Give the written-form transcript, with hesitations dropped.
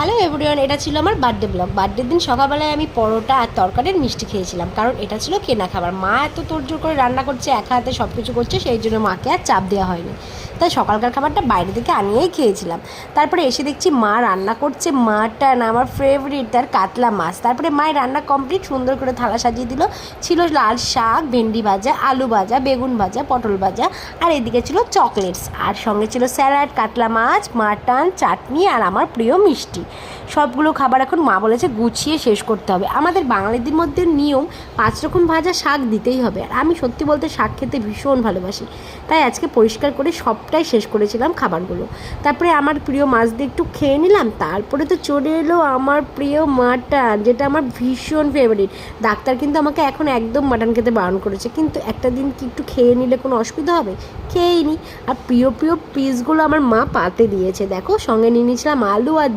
Hello everyone, এটা ছিল আমার বার্থডে ব্লগ। বার্থডের দিন সকালবেলায় আমি পরোটা আর তরকারির মিষ্টি খেয়েছিলাম, কারণ এটা ছিল কেনা খাবার। মা এত তোড়জোড় করে রান্না করছে, একা হাতে সব কিছু করছে, সেই জন্য মাকে আর চাপ দেওয়া হয়নি। তাই সকালকার খাবারটা বাইরে থেকে আনিয়েই খেয়েছিলাম। তারপরে এসে দেখছি মা রান্না করছে মাটন, আমার ফেভারিট, তার কাতলা মাছ। তারপরে মায়ের রান্না কমপ্লিট, সুন্দর করে থালা সাজিয়ে দিল। ছিল লাল শাক, ভেন্ডি ভাজা, আলু ভাজা, বেগুন ভাজা, পটল ভাজা, আর এদিকে ছিল চকলেটস, আর সঙ্গে ছিল স্যালাড, কাতলা মাছ, মাটন, চাটনি, আর আমার প্রিয় মিষ্টি। সবগুলো খাবার এখন মা বলেছে গুছিয়ে শেষ করতে হবে। আমাদের বাঙালিদের মধ্যে নিয়ম 5 রকম ভাজা শাক দিতেই হবে, আর আমি সত্যি বলতে শাক খেতে ভীষণ ভালোবাসি। তাই আজকে পরিষ্কার করে সবটাই শেষ করেছিলাম খাবারগুলো। তারপরে আমার প্রিয় মাছ দিয়ে একটু খেয়ে নিলাম। তারপরে তো চলে এলো আমার প্রিয় মাটন, যেটা আমার ভীষণ ফেভারিট। ডাক্তার কিন্তু আমাকে এখন একদম মাটন খেতে বারণ করেছে, কিন্তু একটা দিন কি একটু খেয়ে নিলে কোনো অসুবিধা হবে? খেয়েই নি। আর প্রিয় প্রিয় পিসগুলো আমার মা পাতে দিয়েছে। দেখো, সঙ্গে নিয়ে নিয়েছিলাম আলু আর